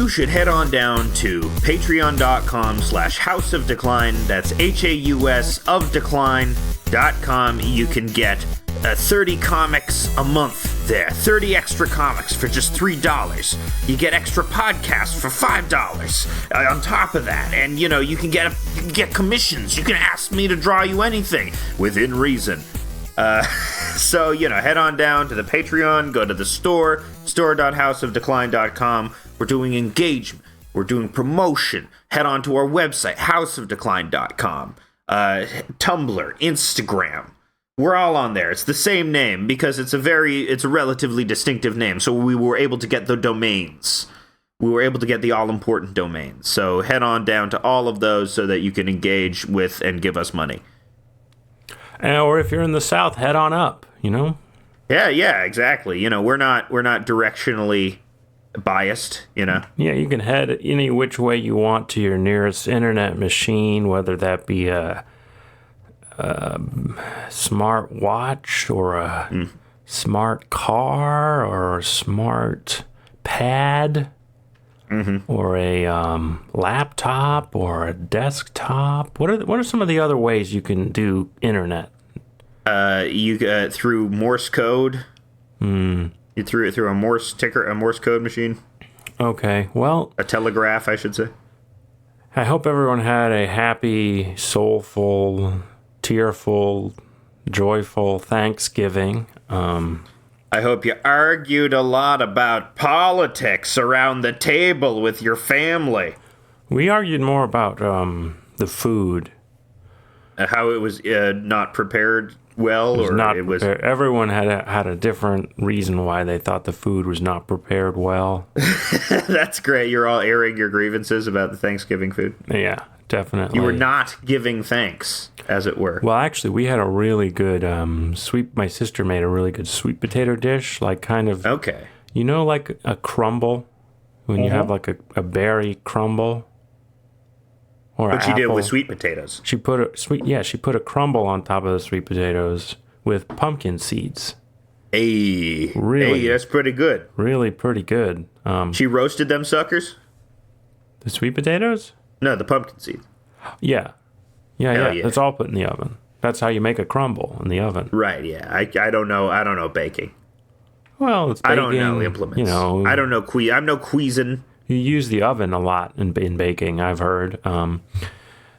you should head on down to patreon.com/House of Decline. That's HAUS of Decline.com. You can get 30 comics a month there. 30 extra comics for just $3. You get extra podcasts for $5 on top of that. And, you can get commissions. You can ask me to draw you anything within reason. So, head on down to the Patreon, go to the store.houseofdecline.com. We're doing engagement. We're doing promotion. Head on to our website, houseofdecline.com. Tumblr, Instagram. We're all on there. It's the same name because it's a relatively distinctive name. So we were able to get the domains. We were able to get the all-important domains. So head on down to all of those so that you can engage with and give us money. Or if you're in the South, head on up, Yeah, exactly. We're not directionally biased, Yeah, you can head any which way you want to your nearest internet machine, whether that be a smart watch or a smart car or a smart pad or a laptop or a desktop. What are some of the other ways you can do internet? You through Morse code. You threw it through a Morse code machine. Okay, well, a telegraph, I should say. I hope everyone had a happy, soulful, tearful, joyful Thanksgiving. I hope you argued a lot about politics around the table with your family. We argued more about the food. How it was not prepared well, Everyone had a different reason why they thought the food was not prepared well. That's great. You're all airing your grievances about the Thanksgiving food. Yeah, definitely. You were not giving thanks, as it were. Well, actually, we had a really good my sister made a really good sweet potato dish, like kind of. Okay. Like a crumble, when you have like a berry crumble. What she did with sweet potatoes. She put a crumble on top of the sweet potatoes with pumpkin seeds. Hey, really, that's pretty good. Really pretty good. She roasted them suckers? The sweet potatoes? No, the pumpkin seeds. Yeah. It's all put in the oven. That's how you make a crumble in the oven. Right, yeah. I don't know baking. Well, it's baking. I don't know implements. I don't know I'm no cuisine. You use the oven a lot in baking, I've heard.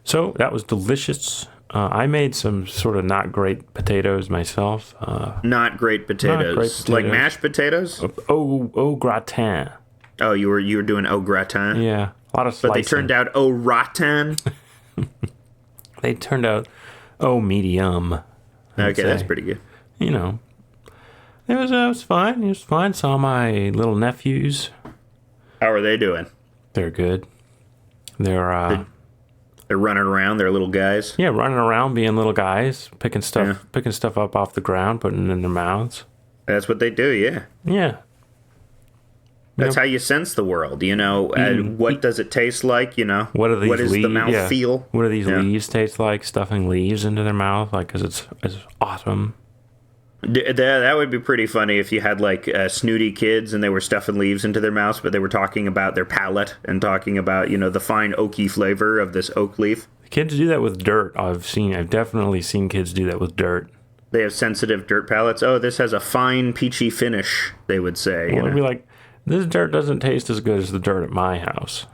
So that was delicious. I made some sort of not great potatoes myself. Not great potatoes. Like mashed potatoes? Au gratin. Oh, you were doing au gratin? Yeah, a lot of slicing. But they turned out au ratin? They turned out medium. Okay, that's pretty good. It was fine. It was fine. Saw my little nephews. How are they doing? They're good. They're running around. They're little guys. Yeah, running around, being little guys, picking stuff up off the ground, putting it in their mouths. That's what they do. Yeah. Yeah. That's how you sense the world. What does it taste like? What are these? What does the mouth feel? What do these leaves taste like? Stuffing leaves into their mouth, because it's awesome. That would be pretty funny if you had snooty kids and they were stuffing leaves into their mouths, but they were talking about their palate and talking about the fine oaky flavor of this oak leaf. Kids do that with dirt. I've definitely seen kids do that with dirt. They have sensitive dirt palates. Oh, this has a fine peachy finish, they would say. Well, it'd be like, this dirt doesn't taste as good as the dirt at my house.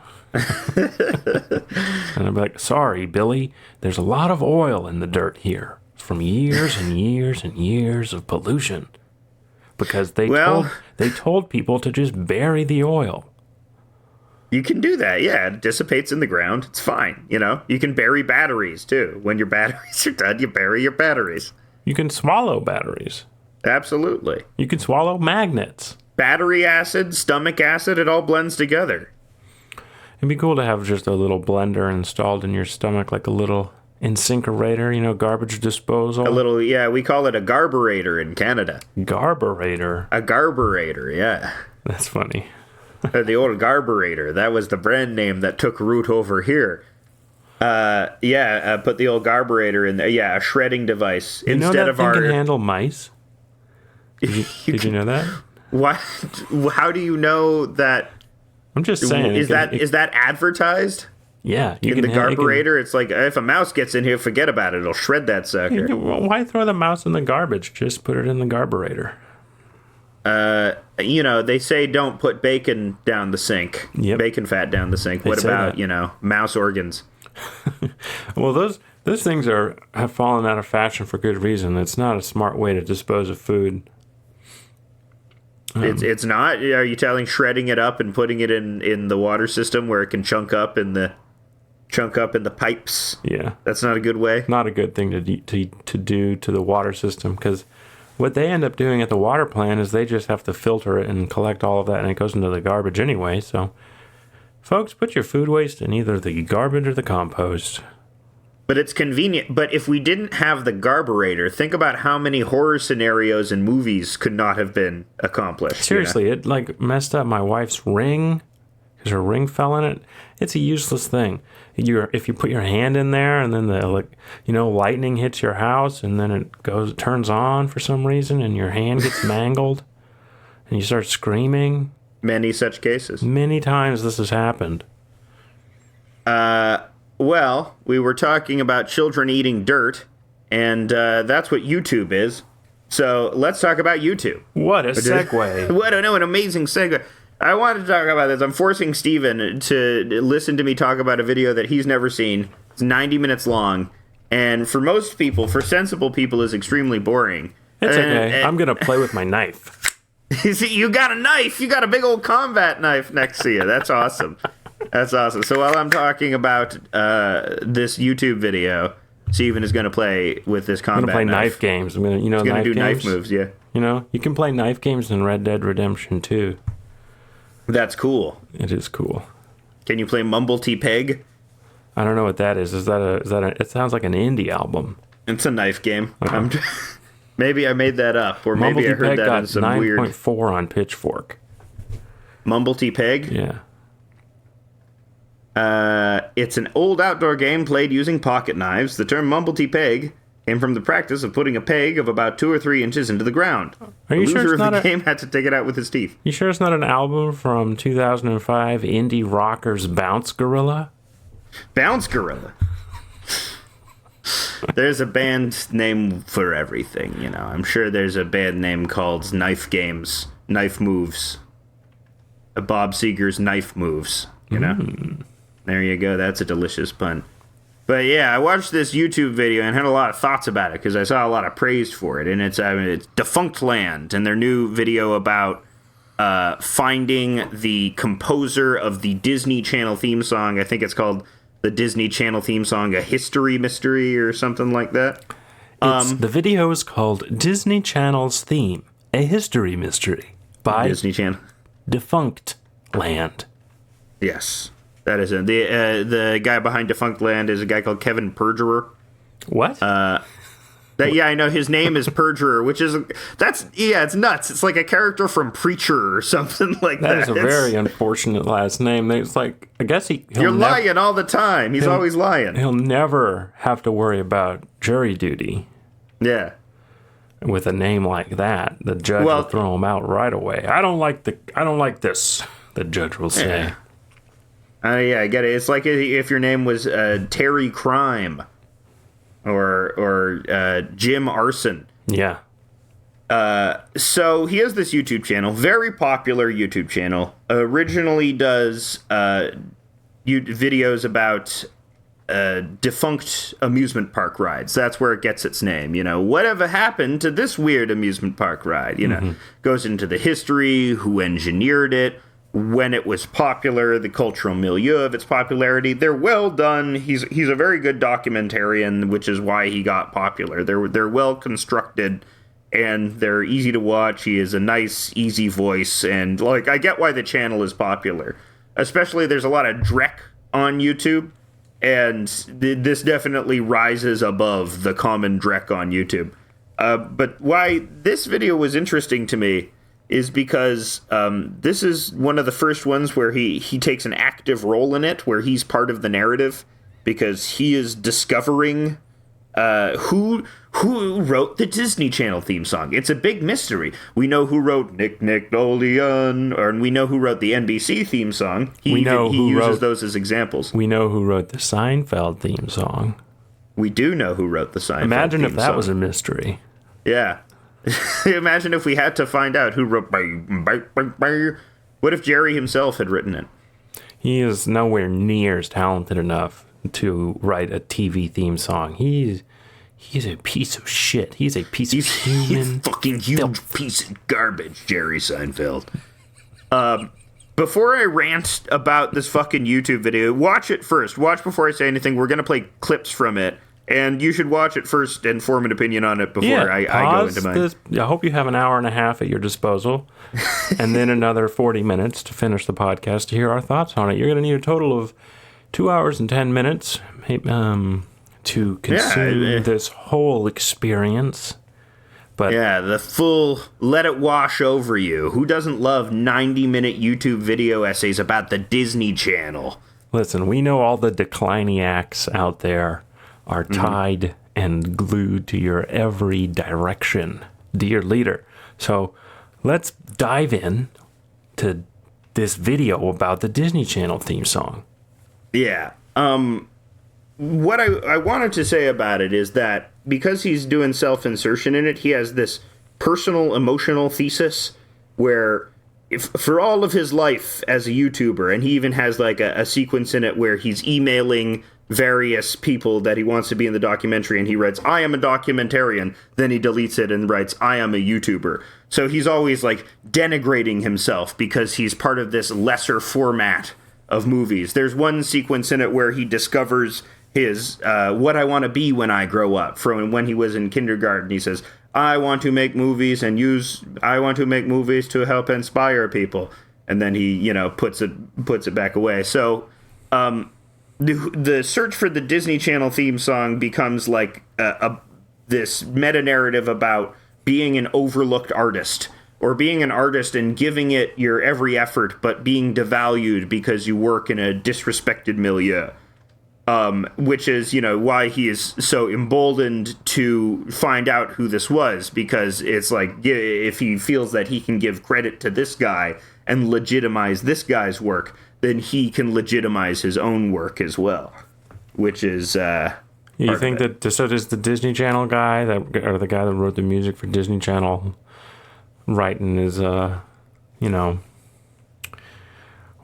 And I'd be like, sorry, Billy, there's a lot of oil in the dirt here. From years and years and years of pollution, because they told people to just bury the oil. You can do that, yeah. It dissipates in the ground. It's fine, You can bury batteries too. When your batteries are done, you bury your batteries. You can swallow batteries. Absolutely. You can swallow magnets. Battery acid, stomach acid, it all blends together. It'd be cool to have just a little blender installed in your stomach, like a little incinerator, garbage disposal. A little, yeah, we call it a garburator in Canada. Garburator? A garburator, yeah. That's funny. The old garburator. That was the brand name that took root over here. Put the old garburator in there. Yeah, a shredding device. You instead know that of thing can handle mice? Did you know that? What? How do you know that I'm just saying. Is that advertised? Yeah. In the carburetor, it's like, if a mouse gets in here, forget about it. It'll shred that sucker. Why throw the mouse in the garbage? Just put it in the carburetor. They say don't put bacon down the sink. Yep. Bacon fat down the sink. What about, mouse organs? Well, those things have fallen out of fashion for good reason. It's not a smart way to dispose of food. It's not? Are you telling shredding it up and putting it in the water system where it can chunk up in the pipes? Yeah. That's not a good way? Not a good thing to do to the water system, because what they end up doing at the water plant is they just have to filter it and collect all of that, and it goes into the garbage anyway. So, folks, put your food waste in either the garbage or the compost. But it's convenient. But if we didn't have the carburetor, think about how many horror scenarios and movies could not have been accomplished. Seriously, it messed up my wife's ring because her ring fell in it. It's a useless thing. If you put your hand in there and then lightning hits your house and then it turns on for some reason and your hand gets mangled and you start screaming. Many such cases. Many times this has happened. Well, we were talking about children eating dirt, and that's what YouTube is. So let's talk about YouTube. What a segue. What an amazing segue. I wanted to talk about this. I'm forcing Steven to listen to me talk about a video that he's never seen. It's 90 minutes long, and for most people, for sensible people, is extremely boring. It's okay. I'm going to play with my knife. You got a knife. You got a big old combat knife next to you. That's awesome. That's awesome. So while I'm talking about this YouTube video, Steven is going to play with this combat knife. I'm going to play knife games. I'm going to, He's going to do games? knife moves, yeah. You can play knife games in Red Dead Redemption 2. That's cool. It is cool. Can you play Mumble T Peg? I don't know what that is. Is that it sounds like an indie album. It's a knife game. Maybe I made that up, or maybe I heard that in some weird... 9.4 on Pitchfork. Mumble T Peg? Yeah. It's an old outdoor game played using pocket knives. The term Mumble T Peg came from the practice of putting a peg of about 2 or 3 inches into the ground. Are you the sure loser it's of not the game had to take it out with his teeth. You sure it's not an album from 2005 indie rockers Bounce Gorilla? Bounce Gorilla. There's a band name for everything, I'm sure there's a band name called Knife Games, Knife Moves. Bob Seger's Knife Moves, There you go. That's a delicious pun. But yeah, I watched this YouTube video and had a lot of thoughts about it because I saw a lot of praise for it. And it's Defunctland and their new video about finding the composer of the Disney Channel theme song. I think it's called the Disney Channel theme song, A History Mystery or something like that. The video is called Disney Channel's Theme, A History Mystery by Disney Channel. Defunctland. Yes. That is it. The guy behind Defunctland is a guy called Kevin Perjurer. What? I know his name is Perjurer, which is it's nuts. It's like a character from Preacher or something like that. That is a very unfortunate last name. It's like, I guess you're lying all the time. He's always lying. He'll never have to worry about jury duty. Yeah. With a name like that, the judge will throw him out right away. I don't like this. The judge will say. I get it. It's like if your name was Terry Crime or Jim Arson. Yeah. So he has this YouTube channel, very popular YouTube channel. Originally does videos about defunct amusement park rides. That's where it gets its name. Whatever happened to this weird amusement park ride? Goes into the history, who engineered it, when it was popular, the cultural milieu of its popularity. They're well done. He's a very good documentarian, which is why he got popular. They're well constructed, and they're easy to watch. He has a nice, easy voice, and I get why the channel is popular. Especially, there's a lot of dreck on YouTube, and this definitely rises above the common dreck on YouTube. But why this video was interesting to me is because this is one of the first ones where he takes an active role in it, where he's part of the narrative, because he is discovering who who wrote the Disney Channel theme song? It's a big mystery. We know who wrote Nick Nickelodeon, and we know who wrote the NBC theme song. He uses those as examples. We know who wrote the Seinfeld theme song. We do know who wrote the Seinfeld Imagine theme if that song. was a mystery. Yeah. Imagine if we had to find out who wrote... What if Jerry himself had written it? He is nowhere near as talented enough to write a TV theme song. He's a piece of shit. He's a piece of human... fucking huge piece of garbage, Jerry Seinfeld. Before I rant about this fucking YouTube video, watch it first. Watch before I say anything. We're going to play clips from it. And you should watch it first and form an opinion on it before I go into mine. I hope you have an hour and a half at your disposal, and then another 40 minutes to finish the podcast to hear our thoughts on it. You're going to need a total of 2 hours and 10 minutes to consume this whole experience. But yeah, the full let it wash over you. Who doesn't love 90-minute YouTube video essays about the Disney Channel? Listen, we know all the decliniacs out there are tied and glued to your every direction, dear leader. So let's dive in to this video about the Disney Channel theme song. Yeah. What I wanted to say about it is that because he's doing self-insertion in it, he has this personal, emotional thesis where for all of his life as a YouTuber, and he even has like a sequence in it where he's emailing various people that he wants to be in the documentary, and he writes, I am a documentarian, then he deletes it and writes, I am a YouTuber. So he's always like denigrating himself because he's part of this lesser format of movies. There's one sequence in it where he discovers his what I want to be when I grow up from when he was in kindergarten. He says, I want to make movies to help inspire people. And then he, puts it back away. So the search for the Disney Channel theme song becomes like this meta-narrative about being an overlooked artist, or being an artist and giving it your every effort, but being devalued because you work in a disrespected milieu. Which is, why he is so emboldened to find out who this was, because it's like, if he feels that he can give credit to this guy and legitimize this guy's work, then he can legitimize his own work as well, which is you think that so does the Disney Channel guy or the guy that wrote the music for Disney Channel writing his what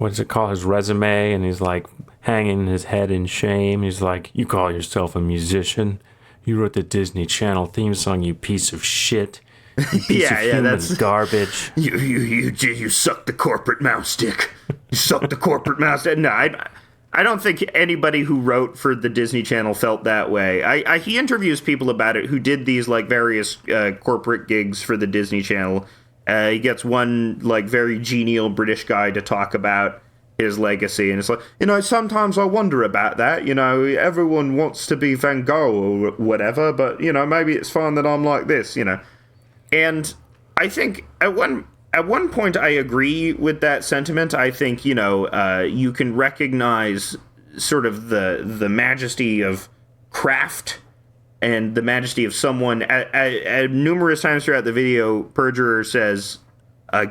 does it call, his resume, and he's like hanging his head in shame. He's like, you call yourself a musician? You wrote the Disney Channel theme song, you piece of shit. You piece of human garbage. You suck the corporate mouse dick. You suck the corporate mouse dick. No, I don't think anybody who wrote for the Disney Channel felt that way. He interviews people about it who did these like various corporate gigs for the Disney Channel. He gets one like very genial British guy to talk about his legacy, and it's like, sometimes I wonder about that. Everyone wants to be Van Gogh or whatever, but maybe it's fine that I'm like this. And I think at one point I agree with that sentiment. I think you can recognize sort of the majesty of craft and the majesty of someone. At numerous times throughout the video, Perjurer says,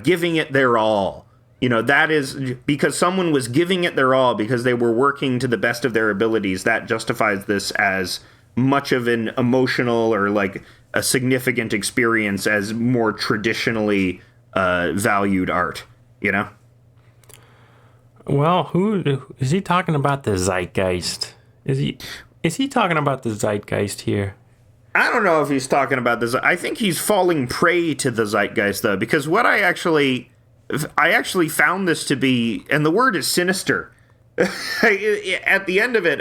giving it their all. That is because someone was giving it their all because they were working to the best of their abilities. That justifies this as much of an emotional or like a significant experience as more traditionally valued art, Well, who is he talking about? The zeitgeist? Is he talking about the zeitgeist here? I don't know if he's talking about this. I think he's falling prey to the zeitgeist, though, because what I actually found this to be, and the word is sinister. At the end of it,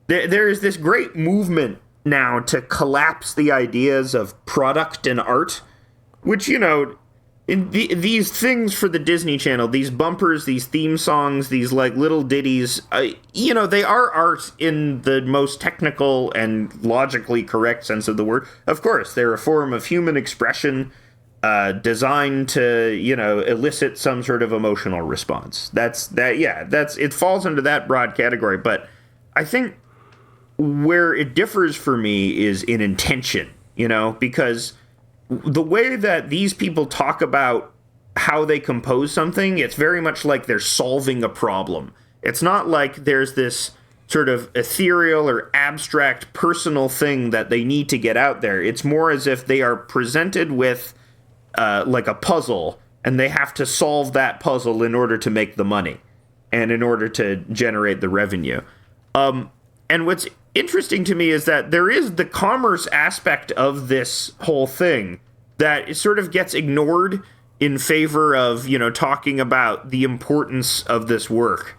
there is this great movement now to collapse the ideas of product and art, which, these things for the Disney Channel, these bumpers, these theme songs, these like little ditties, they are art in the most technical and logically correct sense of the word. Of course, they're a form of human expression designed to, elicit some sort of emotional response. It falls into that broad category. But I think where it differs for me is in intention, because the way that these people talk about how they compose something, it's very much like they're solving a problem. It's not like there's this sort of ethereal or abstract personal thing that they need to get out there. It's more as if they are presented with like a puzzle, and they have to solve that puzzle in order to make the money and in order to generate the revenue. And what's interesting to me is that there is the commerce aspect of this whole thing that it sort of gets ignored in favor of, talking about the importance of this work.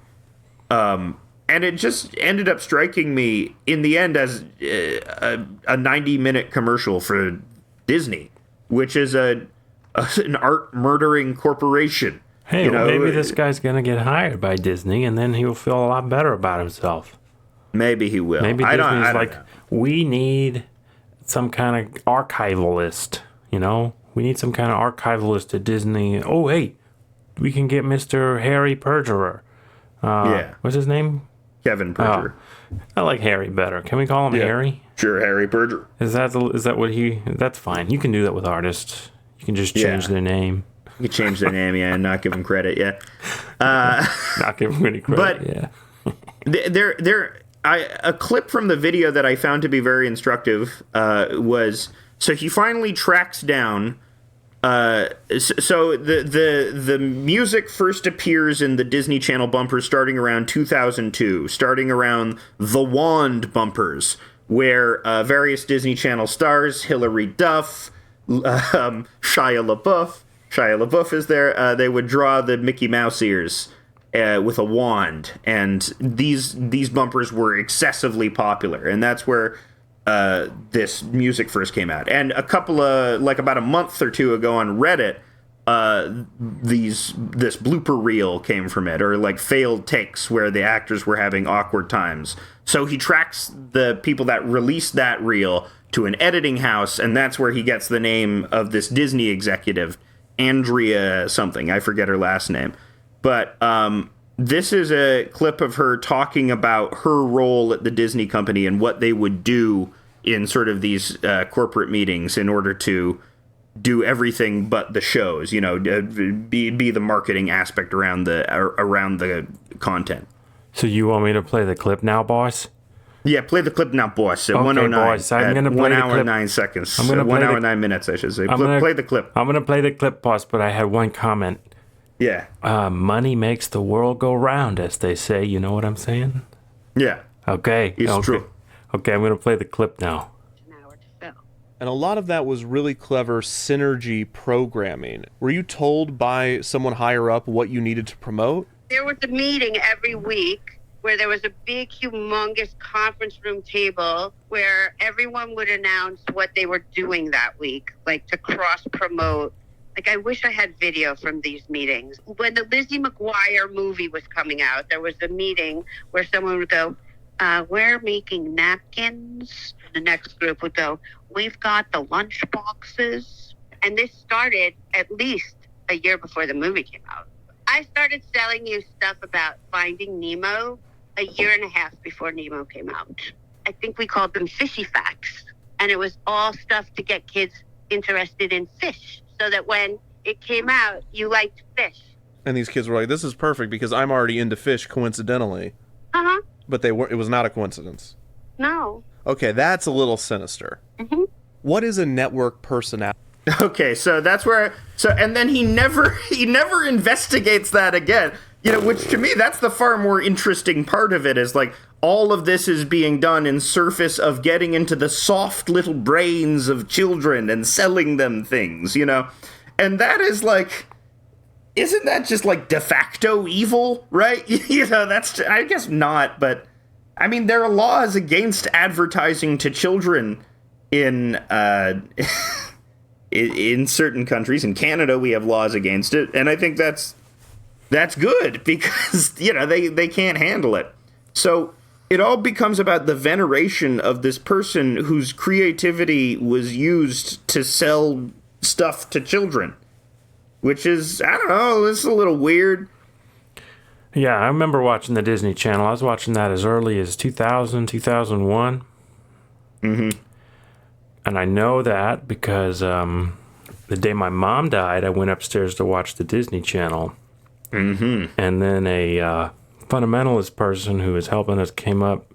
And it just ended up striking me in the end as a 90-minute commercial for Disney, which is an art murdering corporation. Hey, maybe this guy's going to get hired by Disney, and then he'll feel a lot better about himself. Maybe he will. Maybe Disney's like, we need some kind of archivalist, We need some kind of archivalist at Disney. Oh, hey, we can get Mr. Harry Perjurer. What's his name? Kevin Perjurer. I like Harry better. Can we call him Harry? Sure, Harry Perjurer. Is that what he... That's fine. You can do that with artists. You can just change their name. You can change their name, and not give them credit, Not give them any credit, but a clip from the video that I found to be very instructive was... So he finally tracks down... So the music first appears in the Disney Channel bumpers starting around 2002, starting around the Wand bumpers, where various Disney Channel stars, Hilary Duff, Shia LaBeouf is there. They would draw the Mickey Mouse ears with a wand, and these bumpers were excessively popular, and that's where this music first came out. And about a month or two ago on Reddit, this blooper reel came from it, or like failed takes where the actors were having awkward times. So he tracks the people that released that reel to an editing house, and that's where he gets the name of this Disney executive, Andrea something. I forget her last name. But this is a clip of her talking about her role at the Disney company and what they would do in sort of these corporate meetings in order to do everything but the shows, be the marketing aspect around the content. So you want me to play the clip now, boss? Yeah, play the clip now, boss. At okay, 109. Boss, I'm going to play 1 the hour clip. and 9 seconds. I'm gonna 1 play hour the, and 9 minutes, I should say. Play the clip. I'm going to play the clip, boss, but I had one comment. Yeah. Money makes the world go round, as they say. You know what I'm saying? Yeah. Okay. It's true. Okay, I'm going to play the clip now. And a lot of that was really clever synergy programming. Were you told by someone higher up what you needed to promote? There was a meeting every week where there was a big, humongous conference room table where everyone would announce what they were doing that week, like to cross-promote. Like, I wish I had video from these meetings. When the Lizzie McGuire movie was coming out, there was a meeting where someone would go, we're making napkins. The next group would go, we've got the lunch boxes. And this started at least a year before the movie came out. I started selling you stuff about Finding Nemo a year and a half before Nemo came out. I think we called them fishy facts. And it was all stuff to get kids interested in fish, so that when it came out, you liked fish. And these kids were like, this is perfect because I'm already into fish coincidentally. Uh-huh. But it was not a coincidence. No. Okay, that's a little sinister. Mm-hmm. What is a network personality? Okay, so that's where... and then he never investigates that again. Which to me, that's the far more interesting part of it, is like, all of this is being done in service of getting into the soft little brains of children and selling them things, And that is like... Isn't that just like de facto evil, right? That's, I guess not, but I mean, there are laws against advertising to children in in certain countries. In Canada, we have laws against it, and I think that's good because they can't handle it. So it all becomes about the veneration of this person whose creativity was used to sell stuff to children. Which is, I don't know, this is a little weird. Yeah, I remember watching the Disney Channel. I was watching that as early as 2000, 2001. Mm-hmm. And I know that because the day my mom died, I went upstairs to watch the Disney Channel. Mm-hmm. And then a fundamentalist person who was helping us came up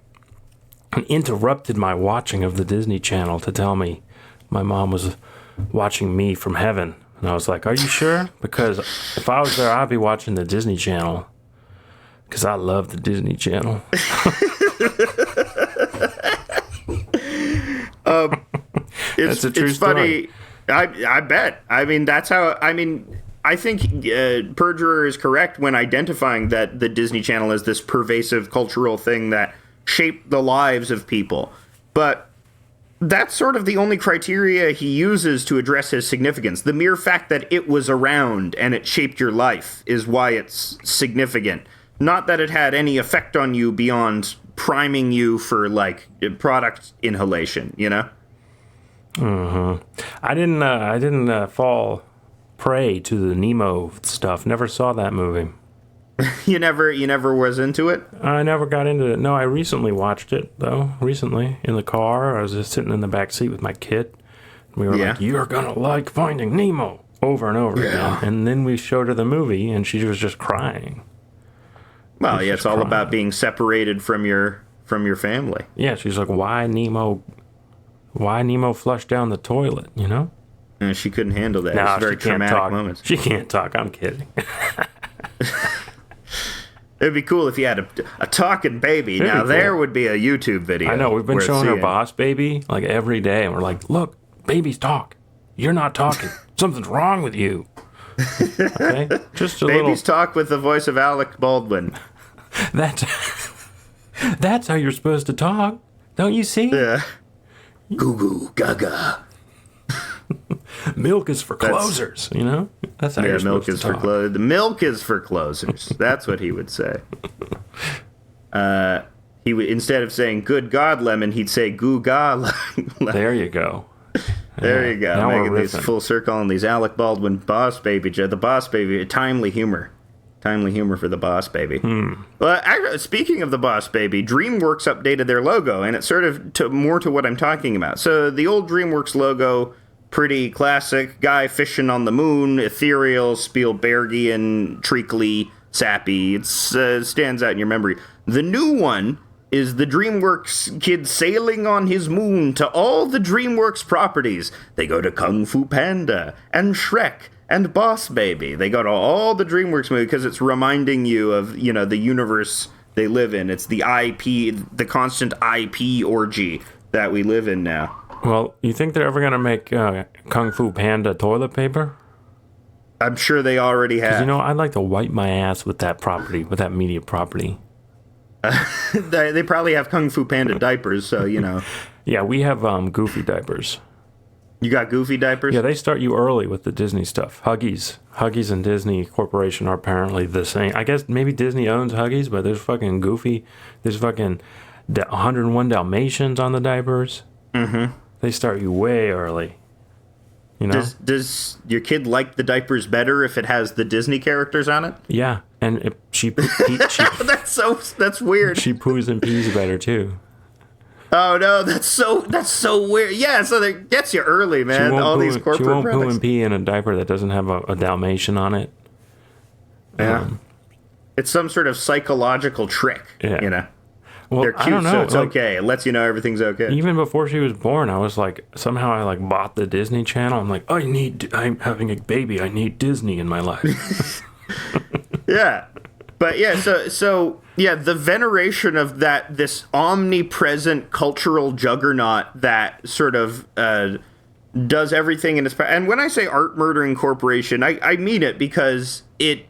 and interrupted my watching of the Disney Channel to tell me my mom was watching me from heaven. And I was like, are you sure? Because if I was there, I'd be watching the Disney Channel. Because I love the Disney Channel. It's a true funny. I bet. I mean, that's how. I mean, I think Perjurer is correct when identifying that the Disney Channel is this pervasive cultural thing that shaped the lives of people. But that's sort of the only criteria he uses to address his significance. The mere fact that it was around and it shaped your life is why it's significant. Not that it had any effect on you beyond priming you for, like, product inhalation, you know? Mm-hmm. I didn't fall prey to the Nemo stuff. Never saw that movie. You never was into it? I never got into it. No, I recently watched it, though. Recently, in the car. I was just sitting in the back seat with my kid. We were like, you're gonna like Finding Nemo, over and over again. And then we showed her the movie, and she was just crying. Well, yeah, it's all about being separated from your family. Yeah, she's like, why Nemo flushed down the toilet, you know? And she couldn't handle that. No, It's very traumatic moments. She can't talk. I'm kidding. It'd be cool if you had a talking baby. It'd be now, cool. there would be a YouTube video. I know. We've been worth showing her seeing. Boss Baby like every day, and we're like, look, babies talk. You're not talking. Something's wrong with you. Okay? Just a Babies little. talk with the voice of Alec Baldwin. That's how you're supposed to talk. Don't you see? Yeah. Goo goo gaga. Milk is for closers, you know? That's how you're Milk supposed is to for talk. closers. The milk is for closers. That's what he would say. He would, instead of saying "Good God, lemon," he'd say "Goo ga." There you go. There you go. Now we're Making these riffing. full circle on these Alec Baldwin Boss Baby. The Boss Baby. Timely humor for the Boss Baby. Well, speaking of the Boss Baby, DreamWorks updated their logo, and it's sort of more to what I'm talking about. So the old DreamWorks logo, pretty classic, guy fishing on the moon, ethereal, Spielbergian, treacly, sappy. It stands out in your memory. The new one is the DreamWorks kid sailing on his moon to all the DreamWorks properties. They go to Kung Fu Panda and Shrek and Boss Baby. They go to all the DreamWorks movies because it's reminding you of, you know, the universe they live in. It's the IP, the constant IP orgy that we live in now. Well, you think they're ever going to make Kung Fu Panda toilet paper? I'm sure they already have. You know, I'd like to wipe my ass with that property, with that media property. They probably have Kung Fu Panda diapers, so, you know. Yeah, we have Goofy diapers. You got Goofy diapers? Yeah, they start you early with the Disney stuff. Huggies and Disney Corporation are apparently the same. I guess maybe Disney owns Huggies, but there's fucking Goofy. There's fucking 101 Dalmatians on the diapers. Mm-hmm. They start you way early. You know? Does your kid like the diapers better if it has the Disney characters on it? Yeah, and she That's weird. she poos and pees better too. Oh no, that's so weird. Yeah, so that gets you early, man. All these corporate she won't poo products. and pee in a diaper that doesn't have a Dalmatian on it. Yeah, it's some sort of psychological trick. Yeah. You know, Well, they're cute, I don't know. so it's like, okay. It lets you know everything's okay. Even before she was born, I was like, somehow I like bought the Disney Channel. I'm like, I'm having a baby. I need Disney in my life. Yeah. But yeah, so yeah, the veneration of this omnipresent cultural juggernaut that sort of does everything in its power. And when I say art murdering corporation, I mean it because it,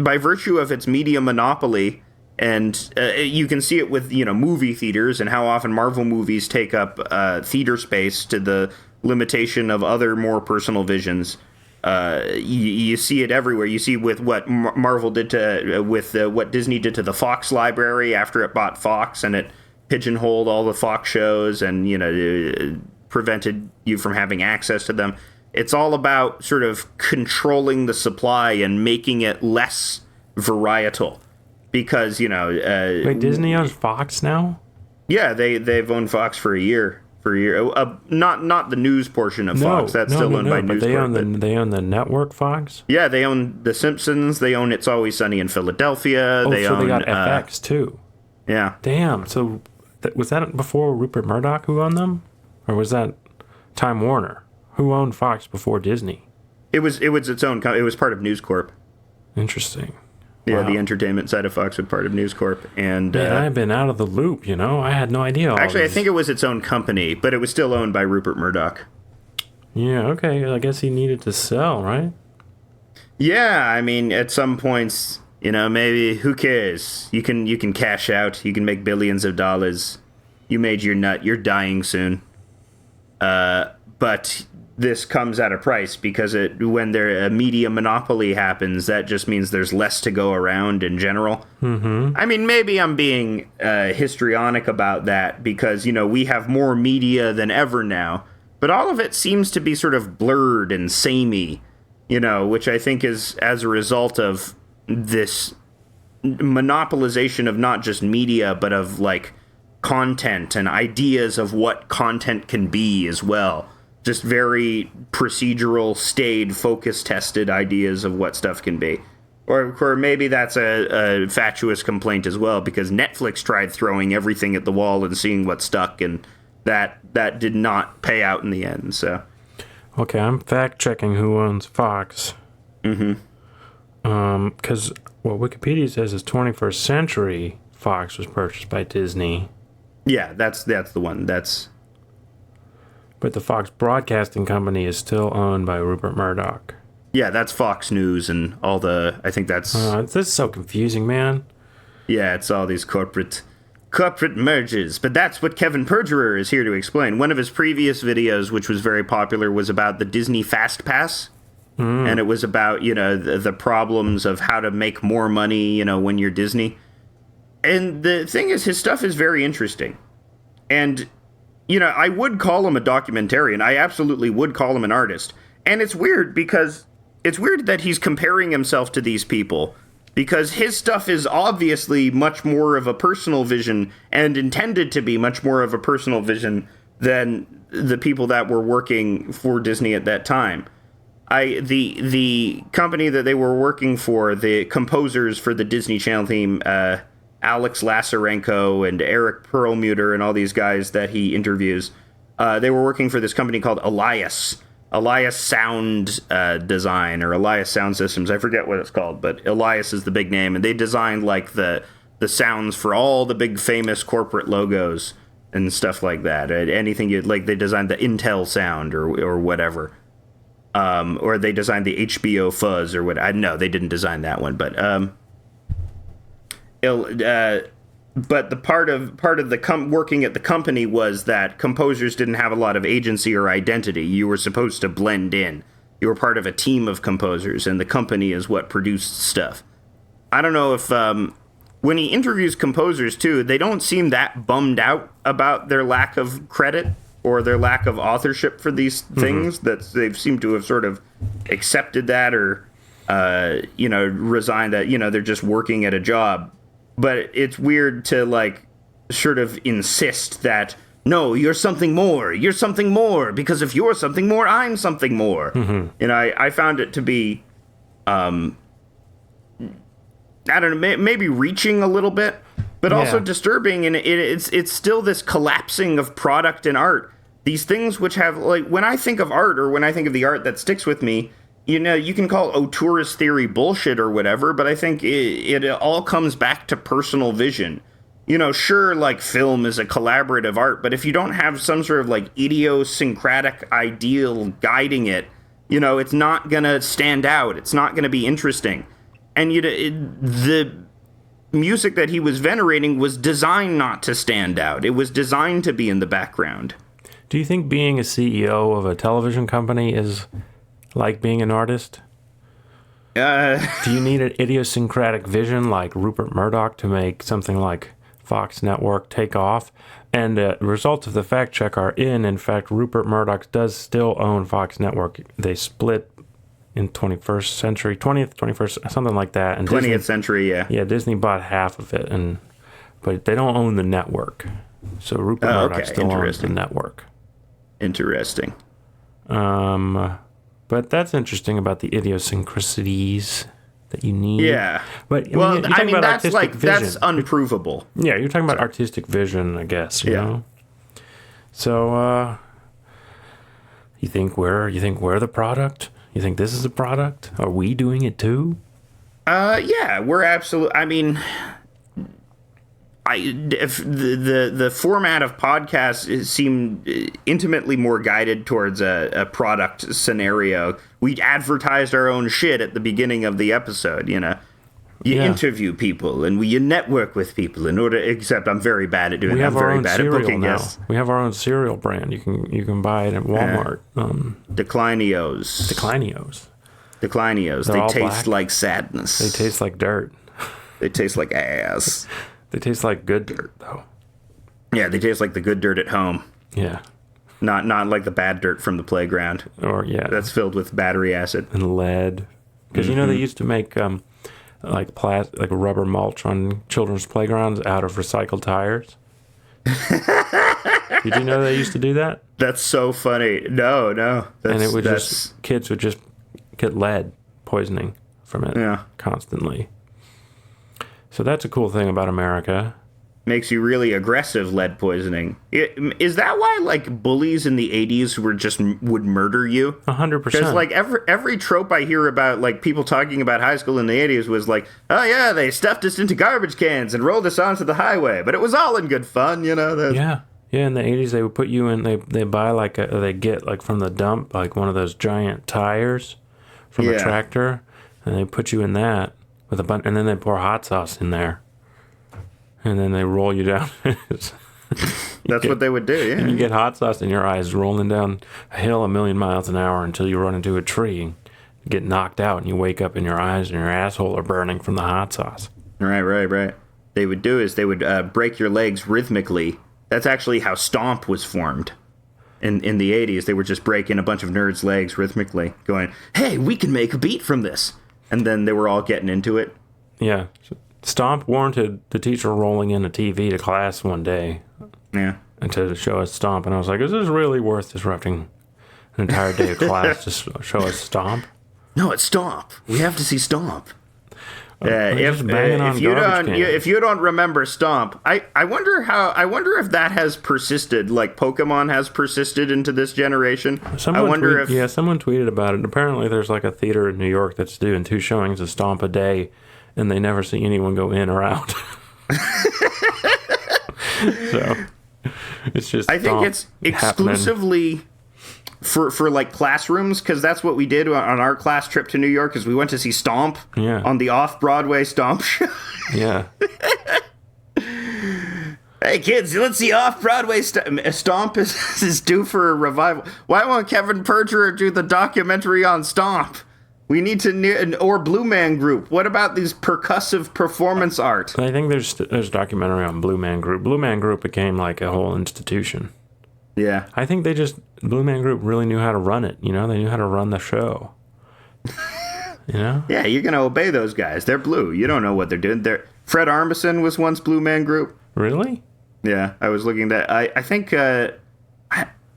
by virtue of its media monopoly, and you can see it with, you know, movie theaters and how often Marvel movies take up theater space to the limitation of other more personal visions. You see it everywhere. You see with what Marvel did to what Disney did to the Fox library after it bought Fox, and it pigeonholed all the Fox shows and, you know, prevented you from having access to them. It's all about sort of controlling the supply and making it less varietal, because Wait, Disney owns Fox now? yeah, they've owned Fox for a year. Not the news portion of Fox. That's still owned by News but Corp. they own the network Fox. Yeah, they own The Simpsons. They own It's Always Sunny in Philadelphia. Oh, they so own, they got FX too. Yeah. Damn. So was that before Rupert Murdoch who owned them, or was that Time Warner who owned Fox before Disney? It was its own. It was part of News Corp. Interesting. Yeah, Wow. the entertainment side of Fox was part of News Corp. And Man, I've been out of the loop. I had no idea. actually, I think it was its own company, but it was still owned by Rupert Murdoch. Yeah. Okay. I guess he needed to sell, right? Yeah, I mean, at some points, maybe who cares? You can cash out. You can make billions of dollars. You made your nut. You're dying soon. But this comes at a price because when a media monopoly happens, that just means there's less to go around in general. Mm-hmm. I mean, maybe I'm being histrionic about that because, we have more media than ever now, but all of it seems to be sort of blurred and samey, which I think is as a result of this monopolization of not just media, but of like content and ideas of what content can be as well. Just very procedural, staid, focus-tested ideas of what stuff can be. Or maybe that's a fatuous complaint as well, because Netflix tried throwing everything at the wall and seeing what stuck, and that did not pay out in the end. So, okay, I'm fact-checking who owns Fox. Mm-hmm. Because what Wikipedia says is 21st Century Fox was purchased by Disney. Yeah, that's the one. But the Fox Broadcasting Company is still owned by Rupert Murdoch. Yeah, that's Fox News and all I think that's... this is so confusing, man. Yeah, it's all these corporate merges. But that's what Kevin Perjurer is here to explain. One of his previous videos, which was very popular, was about the Disney Fast Pass. And it was about, the problems of how to make more money, when you're Disney. And the thing is, his stuff is very interesting. And... I would call him a documentarian. I absolutely would call him an artist. And it's weird because it's weird that he's comparing himself to these people because his stuff is obviously much more of a personal vision and intended to be much more of a personal vision than the people that were working for Disney at that time. The company that they were working for, the composers for the Disney Channel theme, Alex Lazarenko and Eric Perlmutter and all these guys that he interviews, they were working for this company called Elias Sound Design or Elias Sound Systems. I forget what it's called, but Elias is the big name, and they designed like the sounds for all the big famous corporate logos and stuff like that. Anything they designed the Intel sound or whatever, or they designed the HBO fuzz or what. I know they didn't design that one, but but the part of the working at the company was that composers didn't have a lot of agency or identity. You were supposed to blend in. You were part of a team of composers, and the company is what produced stuff. I don't know if when he interviews composers too, they don't seem that bummed out about their lack of credit or their lack of authorship for these things. That they seem to have sort of accepted that or resigned that they're just working at a job. But it's weird to, sort of insist that, no, you're something more, because if you're something more, I'm something more. Mm-hmm. I found it to be, I don't know, maybe reaching a little bit, but also disturbing, and it's still this collapsing of product and art. These things which have, when I think of art, or when I think of the art that sticks with me, you can call auteurist theory bullshit or whatever, but I think it all comes back to personal vision. Sure, film is a collaborative art, but if you don't have some sort of idiosyncratic ideal guiding it, it's not gonna stand out. It's not gonna be interesting. And the music that he was venerating was designed not to stand out. It was designed to be in the background. Do you think being a CEO of a television company is like being an artist? Do you need an idiosyncratic vision like Rupert Murdoch to make something like Fox Network take off? And the results of the fact check are in fact, Rupert Murdoch does still own Fox Network. They split in 21st century, 20th, 21st, something like that. And 20th century, yeah. Yeah, Disney bought half of it, but they don't own the network. So Rupert Murdoch still owns the network. Interesting. But that's interesting about the idiosyncrasies that you need. Yeah. But well, I mean that's unprovable. Yeah, you're talking about artistic vision, I guess. You know. So, you think we're the product? You think this is a product? Are we doing it too? Yeah, we're absolutely. I mean, if the format of podcasts seemed intimately more guided towards a product scenario. We advertised our own shit at the beginning of the episode. You know, you interview people and you network with people in order. Except I'm very bad at doing that. I'm very bad at booking guests. We have our own cereal brand. You can buy it at Walmart. Declinios. They taste black. like sadness. They taste like dirt. They taste like ass. They taste like good dirt, though. Yeah, they taste like the good dirt at home. Yeah. Not like the bad dirt from the playground. Or, yeah. That's filled with battery acid. And lead. Because, you know, they used to make, like rubber mulch on children's playgrounds out of recycled tires. Did you know they used to do that? That's so funny. No. And it would kids would just get lead poisoning from it constantly. So that's a cool thing about America. Makes you really aggressive, lead poisoning. Is that why, like, bullies in the 80s would murder you? 100%. Because, like, every trope I hear about, like, people talking about high school in the 80s was like, oh, yeah, they stuffed us into garbage cans and rolled us onto the highway. But it was all in good fun, you know? Yeah, in the 80s, they would put you in, they buy, they get, like, from the dump, like, one of those giant tires from a tractor, and they put you in that. With a bunch, and then they pour hot sauce in there, and then they roll you down. That's what they would do, yeah. And you get hot sauce in your eyes, rolling down a hill 1,000,000 miles an hour until you run into a tree, and get knocked out, and you wake up and your eyes and your asshole are burning from the hot sauce. Right. They would do is they would break your legs rhythmically. That's actually how Stomp was formed. In the 80s, they were just breaking a bunch of nerds' legs rhythmically, going, "Hey, we can make a beat from this." And then they were all getting into it. Yeah. Stomp warranted the teacher rolling in a TV to class one day. Yeah. And to show us Stomp. And I was like, is this really worth disrupting an entire day of class to show us Stomp? No, it's Stomp. We have to see Stomp. If you don't remember Stomp, I wonder if that has persisted, like Pokemon has persisted into this generation. Someone tweeted about it. Apparently, there's like a theater in New York that's doing 2 showings of Stomp a day, and they never see anyone go in or out. So it's just. I think it's exclusively for like classrooms, because that's what we did on our class trip to New York, is we went to see Stomp on the off-Broadway Stomp show. Yeah. Hey kids, let's see off-Broadway Stomp is due for a revival. Why won't Kevin Perjurer do the documentary on Stomp? We need to, or Blue Man Group. What about these percussive performance art? I think there's a documentary on Blue Man Group. Blue Man Group became like a whole institution. Yeah. I think Blue Man Group really knew how to run it, you know? They knew how to run the show. You know? Yeah, you're going to obey those guys. They're blue. You don't know what they're doing. Fred Armisen was once Blue Man Group. Really? Yeah, I was looking at that. I think I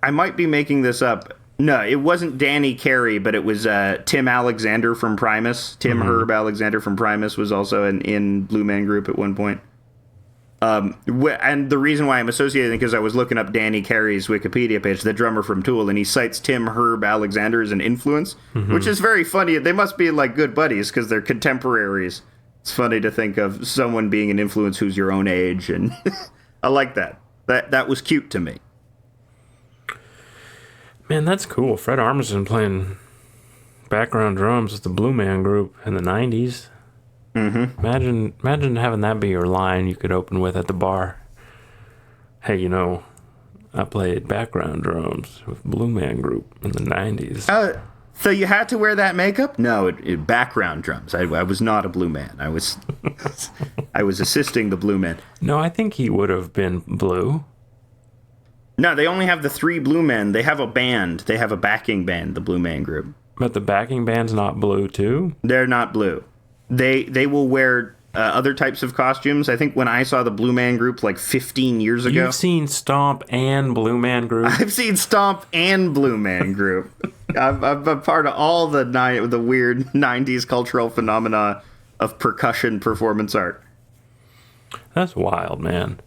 might be making this up. No, it wasn't Danny Carey, but it was Tim Alexander from Primus. Tim Herb Alexander from Primus was also in Blue Man Group at one point. And the reason why I'm associating it, because I was looking up Danny Carey's Wikipedia page, the drummer from Tool, and he cites Tim Herb Alexander as an influence, which is very funny. They must be like good buddies because they're contemporaries. It's funny to think of someone being an influence who's your own age, and I like that. That was cute to me. Man, that's cool. Fred Armisen playing background drums with the Blue Man Group in the 90s. Mm-hmm. Imagine having that be your line you could open with at the bar. Hey, you know, I played background drums with Blue Man Group in the 90s. So you had to wear that makeup? No, background drums. I was not a Blue Man. I was assisting the Blue Man. No, I think he would have been blue. No, they only have the 3 Blue Men. They have a band. They have a backing band, the Blue Man Group. But the backing band's not blue too? They're not blue. They will wear other types of costumes. I think when I saw the Blue Man Group like 15 years ago. You've seen Stomp and Blue Man Group? I've seen Stomp and Blue Man Group. I'm a part of all the weird 90s cultural phenomena of percussion performance art. That's wild, man.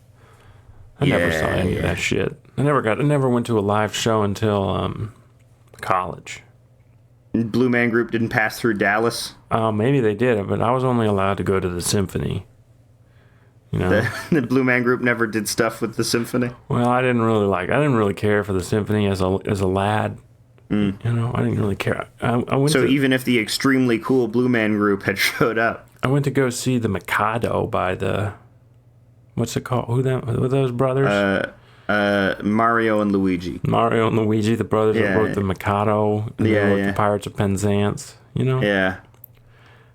I never saw any of that shit. I never went to a live show until college. Blue Man Group didn't pass through Dallas. Maybe they did, but I was only allowed to go to the symphony. You know, the Blue Man Group never did stuff with the symphony. Well, I didn't really care for the symphony as a lad. You know, I didn't really care. Even if the extremely cool Blue Man Group had showed up, I went to go see the Mikado by the, what's it called? Who those brothers? Mario and Luigi. Mario and Luigi, the brothers that wrote the Mikado, and they wrote the Pirates of Penzance. You know? Yeah.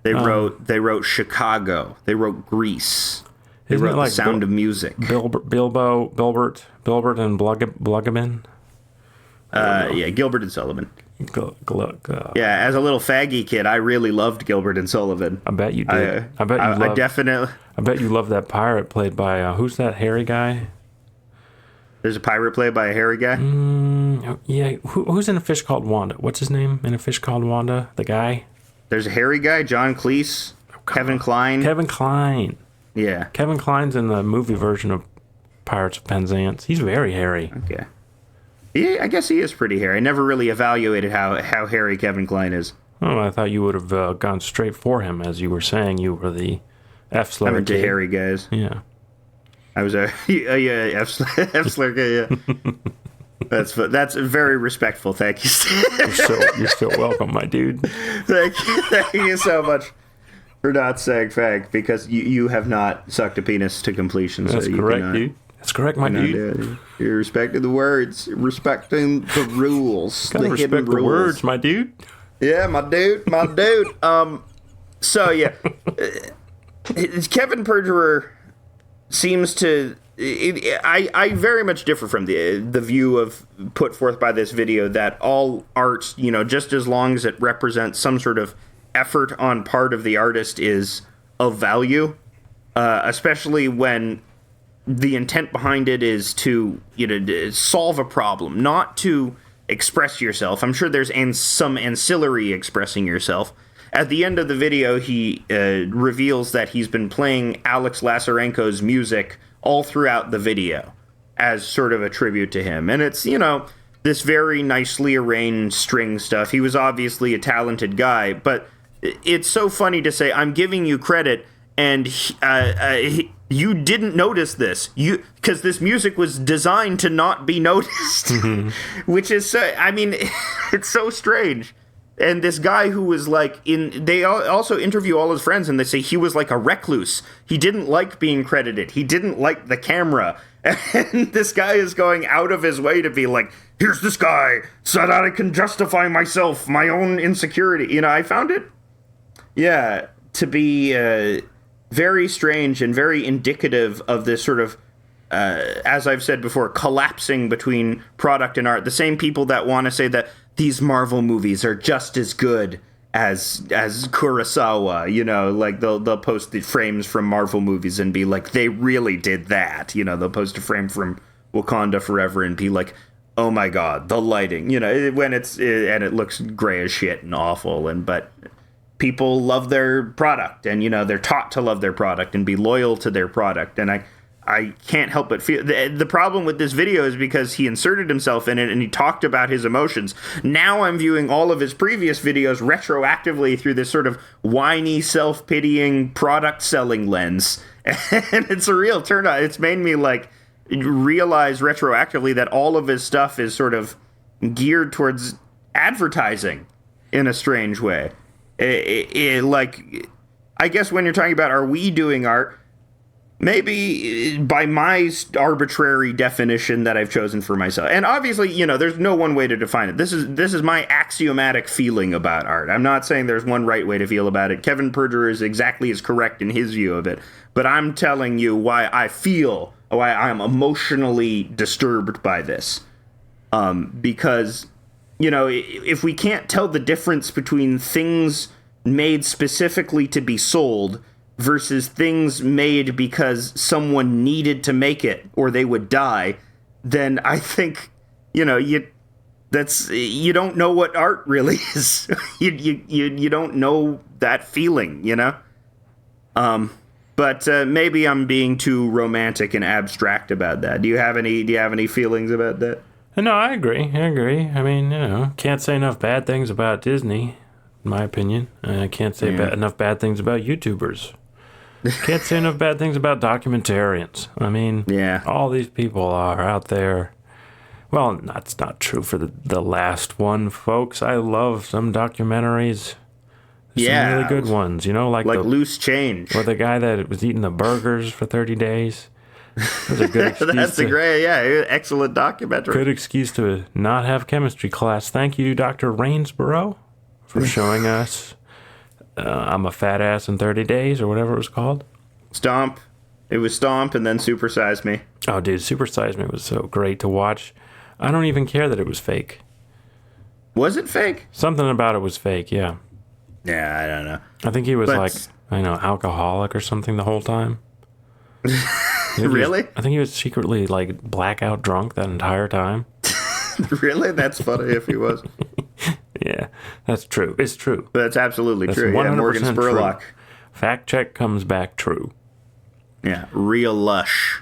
They wrote Chicago. They wrote Grease. They wrote The Sound of Music. Bilbert and Bluggaman. Gilbert and Sullivan. Yeah, as a little faggy kid, I really loved Gilbert and Sullivan. I bet you did. I bet you love that pirate played by who's that hairy guy? There's a pirate played by a hairy guy? Yeah. Who's in A Fish Called Wanda? What's his name in A Fish Called Wanda? The guy? There's a hairy guy, John Cleese, Kevin Kline. Kevin Kline. Yeah. Kevin Kline's in the movie version of Pirates of Penzance. He's very hairy. Okay. Yeah, I guess he is pretty hairy. I never really evaluated how hairy Kevin Kline is. Oh, I thought you would have gone straight for him, as you were saying you were the F-slur. I'm into hairy guys. Yeah. I was a F-slur guy, yeah. That's very respectful. Thank you, Steve. You're still welcome, my dude. Thank you so much for not saying fag, because you have not sucked a penis to completion. That's so correct, dude. That's correct, my dude. You're respecting the words, respecting the rules, the hidden rules. The words, my dude. Yeah, my dude. So yeah, Kevin Perjurer seems to. I very much differ from the view of put forth by this video that all art, just as long as it represents some sort of effort on part of the artist, is of value, especially when the intent behind it is to solve a problem, not to express yourself. I'm sure there's some ancillary expressing yourself. At the end of the video, he reveals that he's been playing Alex Lazarenko's music all throughout the video as sort of a tribute to him. And it's, this very nicely arranged string stuff. He was obviously a talented guy, but it's so funny to say, I'm giving you credit, and you didn't notice this, because this music was designed to not be noticed, which is, it's so strange. And this guy who was they also interview all his friends, and they say he was like a recluse. He didn't like being credited. He didn't like the camera. And this guy is going out of his way to be like, here's this guy so that I can justify myself, my own insecurity. I found it, to be very strange and very indicative of this sort of, as I've said before, collapsing between product and art. The same people that want to say that these Marvel movies are just as good as Kurosawa, they'll post the frames from Marvel movies and be like, they really did that. They'll post a frame from Wakanda Forever and be like, oh my God, the lighting, when and it looks gray as shit and awful. But people love their product, and, they're taught to love their product and be loyal to their product. And I can't help but feel the problem with this video is because he inserted himself in it and he talked about his emotions. Now I'm viewing all of his previous videos retroactively through this sort of whiny, self-pitying, product-selling lens. And it's a real turnout. It's made me realize retroactively that all of his stuff is sort of geared towards advertising in a strange way. I guess when you're talking about, are we doing art? Maybe by my arbitrary definition that I've chosen for myself. And obviously, there's no one way to define it. This is my axiomatic feeling about art. I'm not saying there's one right way to feel about it. Kevin Perjurer is exactly as correct in his view of it. But I'm telling you why I'm emotionally disturbed by this. Because if we can't tell the difference between things made specifically to be sold versus things made because someone needed to make it or they would die, then I think, you don't know what art really is. you don't know that feeling, But maybe I'm being too romantic and abstract about that. Do you have any feelings about that? No, I agree. I mean, can't say enough bad things about Disney, in my opinion. I can't say enough bad things about YouTubers. Can't say enough bad things about documentarians. I mean, all these people are out there. Well, that's not true for the last one, folks. I love some documentaries. There's some really good ones, like Loose Change. Or the guy that was eating the burgers for 30 days. That's a good excuse. That's a great, excellent documentary. Good excuse to not have chemistry class. Thank you, Dr. Rainsborough, for showing us I'm a fat ass in 30 days, or whatever it was called. Stomp. It was Stomp and then Super Size Me. Oh, dude, Super Size Me was so great to watch. I don't even care that it was fake. Was it fake? Something about it was fake, yeah. Yeah, I don't know. I think he was alcoholic or something the whole time. Really? I think he was secretly blackout drunk that entire time. Really? That's funny if he was. Yeah, that's true. It's true. That's absolutely That's true. 100% Morgan Spurlock. True. Fact check comes back true. Yeah, real lush.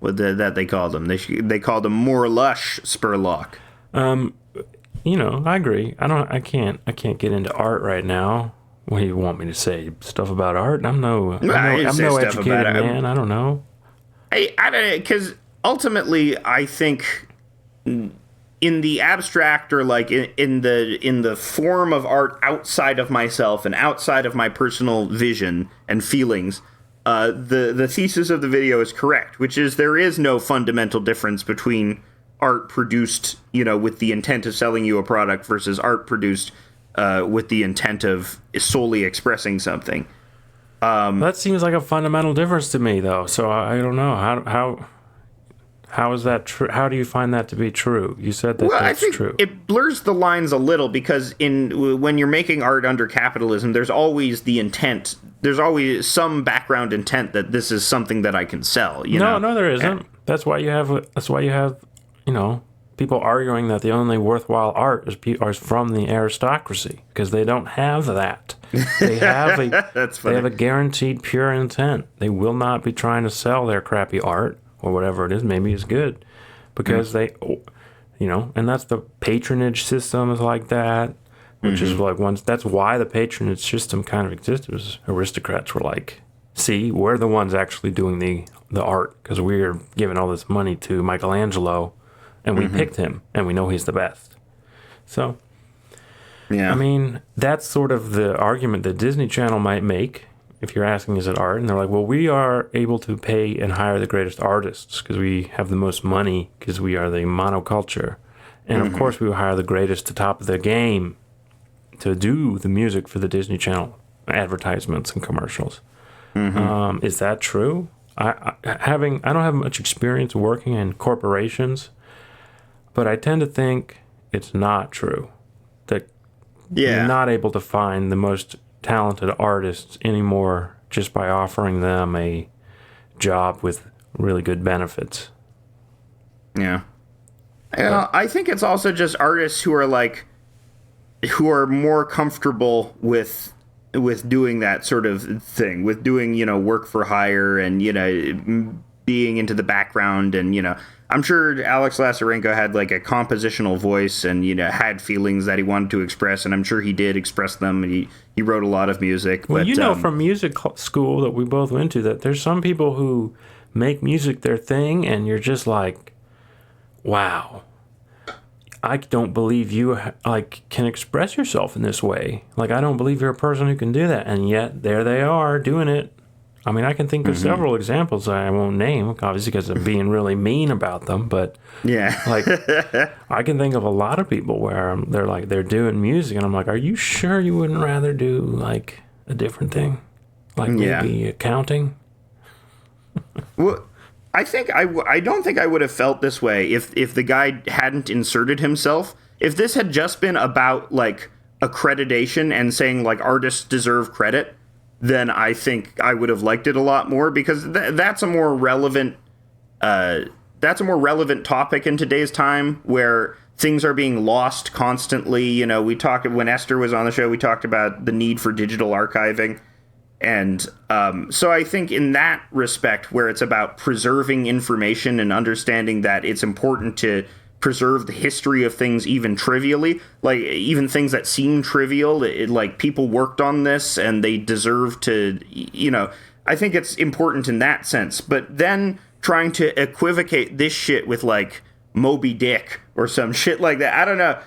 That they called him. They called him more lush Spurlock. I agree. I can't get into art right now. What do you want me to say? Stuff about art? I'm no educated man. I don't know. I don't know, because ultimately, I think in the abstract or in the form of art outside of myself and outside of my personal vision and feelings, the thesis of the video is correct, which is there is no fundamental difference between art produced, with the intent of selling you a product versus art produced with the intent of solely expressing something. That seems like a fundamental difference to me, though. So I don't know how is that true? How do you find that to be true? You said that that's true. It blurs the lines a little because when you're making art under capitalism, there's always the intent. There's always some background intent that this is something that I can sell. No, there isn't. That's why you have people arguing that the only worthwhile art is from the aristocracy, because they don't have that. They have they have a guaranteed pure intent. They will not be trying to sell their crappy art or whatever it is. Maybe it's good because and that's the patronage system is like that, which is that's why the patronage system kind of existed. It was aristocrats were like, see, we're the ones actually doing the art because we're giving all this money to Michelangelo. And we picked him, and we know he's the best. So, I mean, that's sort of the argument that Disney Channel might make if you're asking, is it art? And they're like, well, we are able to pay and hire the greatest artists because we have the most money because we are the monoculture. And, of course, we will hire the greatest to top of the game to do the music for the Disney Channel advertisements and commercials. Is that true? I don't have much experience working in corporations, but I tend to think it's not true that you're not able to find the most talented artists anymore just by offering them a job with really good benefits. Yeah. I think it's also just artists who are more comfortable with doing that sort of thing, with doing, work for hire and, being into the background and, I'm sure Alex Lazarenko had a compositional voice and, had feelings that he wanted to express, and I'm sure he did express them, and he wrote a lot of music. Well, but, from music school that we both went to, that there's some people who make music their thing, and you're just like, wow, I don't believe you can express yourself in this way. I don't believe you're a person who can do that, and yet there they are doing it. I mean, I can think of several examples I won't name, obviously, because I'm being really mean about them. But I can think of a lot of people where they're doing music, and I'm like, are you sure you wouldn't rather do a different thing, maybe accounting? Well, I don't think I would have felt this way if the guy hadn't inserted himself if this had just been about like accreditation and saying like artists deserve credit, then I think I would have liked it a lot more, because that's a more relevant topic in today's time, where things are being lost constantly. You know, we talked, when Esther was on the show, we talked about the need for digital archiving. And so I think in that respect, where it's about preserving information and understanding that it's important to preserve the history of things, even trivially, like even things that seem trivial, like people worked on this and they deserve to, you know, I think it's important in that sense. But then trying to equivocate this shit with like Moby Dick or some shit like that, I don't know.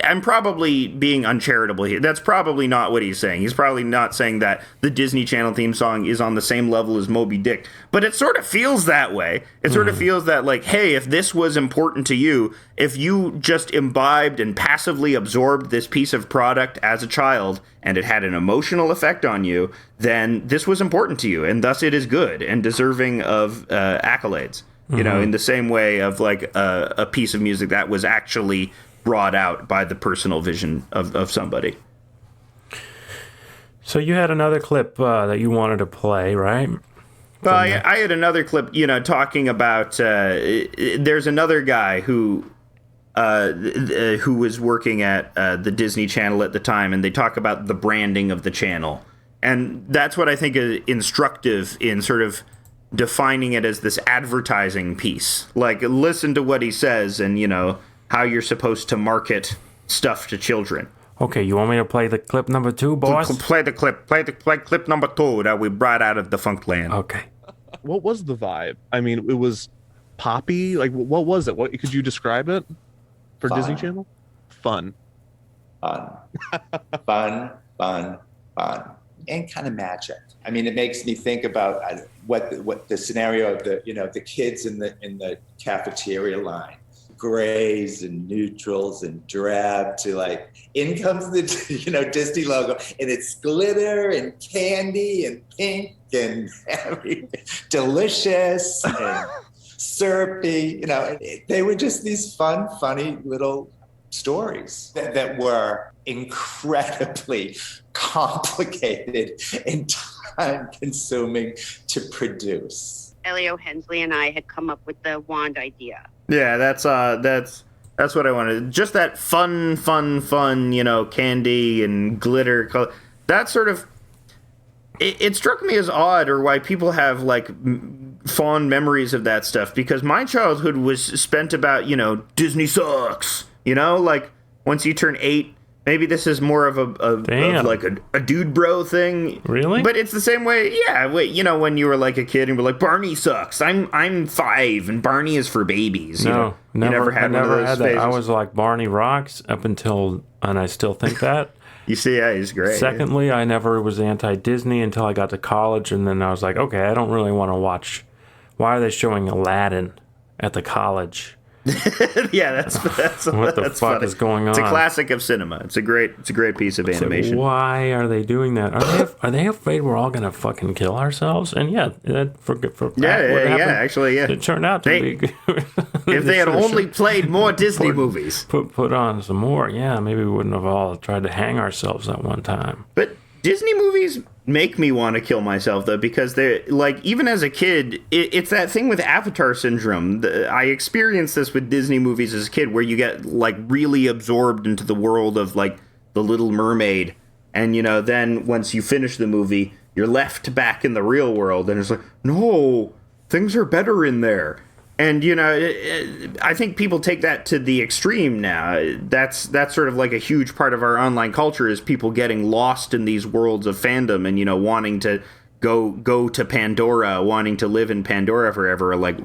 I'm probably being uncharitable here. That's probably not what he's saying. He's probably not saying that the Disney Channel theme song is on the same level as Moby Dick. But it sort of feels that way. It sort of feels that, like, hey, if this was important to you, if you just imbibed and passively absorbed this piece of product as a child and it had an emotional effect on you, then this was important to you, and thus it is good and deserving of accolades. You know, in the same way of like a piece of music that was actually brought out by the personal vision of somebody. So you had another clip that you wanted to play, right? Well, I had another clip, you know, talking about there's another guy who was working at the Disney Channel at the time, and they talk about the branding of the channel. And that's what I think is instructive in sort of defining it as this advertising piece. Like, listen to what he says and, you know, how you're supposed to market stuff to children. Okay, you want me to play the clip number 2, boss? Play clip number 2 that we brought out of Defunctland. Okay. What was the vibe? I mean, it was poppy. Like, what was it? What could you describe it for Fun. Disney Channel? Fun. Fun, and kind of magic. I mean, it makes me think about what the scenario of the kids in the cafeteria line, grays and neutrals and drab, to like, in comes the Disney logo, and it's glitter and candy and pink and delicious and syrupy. You know, they were just these fun, funny little stories that were incredibly complicated and time-consuming to produce. Elio Hensley and I had come up with the wand idea. Yeah, that's what I wanted. Just that fun, you know, candy and glitter. That sort of, it struck me as odd, or why people have like fond memories of that stuff, because my childhood was spent about, you know, Disney sucks. You know, like once you turn 8, maybe this is more of a dude bro thing. Really? But it's the same way. Yeah, you know, when you were like a kid and were like, Barney sucks. I'm 5 and Barney is for babies. No, you never had one of those had that. phases? I was like, Barney rocks up until, and I still think that. You see, yeah, he's great. Secondly, I never was anti-Disney until I got to college, and then I was like, okay, I don't really want to watch. Why are they showing Aladdin at the college? Yeah, that's what the that's fuck funny. is going on? It's a classic of cinema. It's a great piece of animation. So why are they doing that? Are they afraid we're all gonna fucking kill ourselves? And yeah, actually, yeah. It turned out to be. If they had only played more Disney movies, put on some more, yeah, maybe we wouldn't have all tried to hang ourselves at one time. But Disney movies make me want to kill myself, though, because they're like, even as a kid, it's that thing with Avatar syndrome. I experienced this with Disney movies as a kid, where you get like really absorbed into the world of like The Little Mermaid, and you know, then once you finish the movie, you're left back in the real world, and it's like, no, things are better in there. And, you know, I think people take that to the extreme now. That's sort of like a huge part of our online culture, is people getting lost in these worlds of fandom and, you know, wanting to go to Pandora, wanting to live in Pandora forever, or like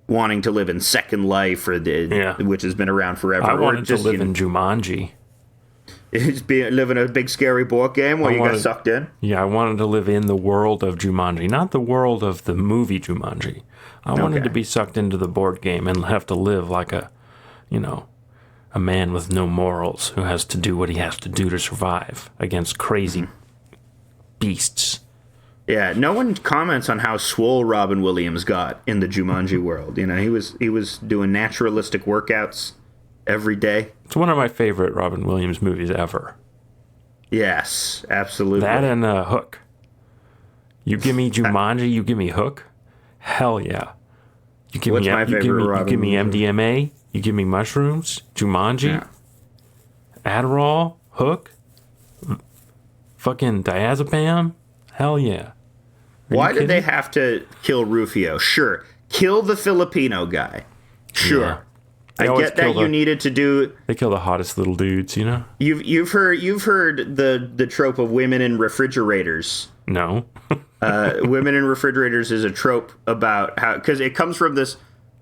wanting to live in Second Life, which has been around forever. I wanted to live in Jumanji. Live in a big scary board game where you got sucked in? Yeah, I wanted to live in the world of Jumanji, not the world of the movie Jumanji. I wanted to be sucked into the board game and have to live like a man with no morals who has to do what he has to do to survive against crazy beasts. Yeah, no one comments on how swole Robin Williams got in the Jumanji world. You know, he was doing naturalistic workouts every day. It's one of my favorite Robin Williams movies ever. Yes, absolutely. That and Hook. You give me Jumanji, you give me Hook. Hell yeah. You give What's me my favorite you Robin give me movie? MDMA, you give me mushrooms, Jumanji, Yeah. Adderall, Hook, fucking diazepam. Hell yeah. Why did they have to kill Rufio? Sure. Kill the Filipino guy. Sure. Yeah. They I always get that kill you needed to do. They kill the hottest little dudes, you know? You've heard the trope of women in refrigerators. No. Women in refrigerators is a trope about how, because it comes from this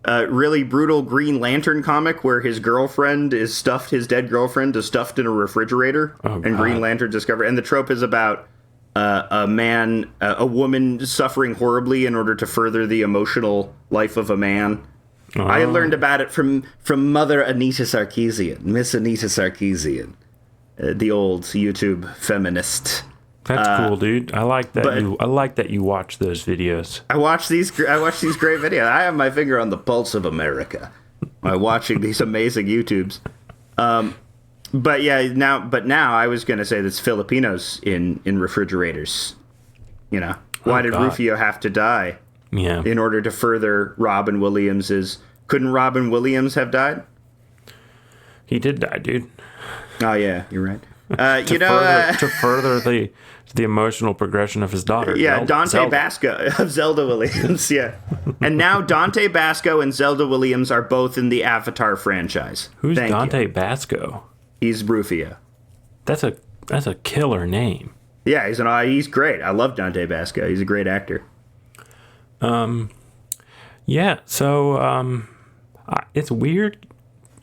really brutal Green Lantern comic where his girlfriend is stuffed, his dead girlfriend is stuffed in a refrigerator, and God. Green Lantern discover. And the trope is about a woman suffering horribly in order to further the emotional life of a man. I learned about it from Mother Anita Sarkeesian, Miss Anita Sarkeesian, the old YouTube feminist. That's cool, dude. I like that. I like that you watch those videos. I watch these great videos. I have my finger on the pulse of America by watching these amazing YouTubes. But now I was going to say that's Filipinos in refrigerators. You know, why did God. Rufio have to die? Yeah. In order to further Robin Williams's. Couldn't Robin Williams have died? He did die, dude. Oh yeah, you're right. To further the emotional progression of his daughter. Yeah, Dante Zelda. Basco of Zelda Williams. Yeah, and now Dante Basco and Zelda Williams are both in the Avatar franchise. Who's Thank Dante you. Basco? He's Rufio. That's a killer name. Yeah, he's great. I love Dante Basco. He's a great actor. Yeah, so it's weird.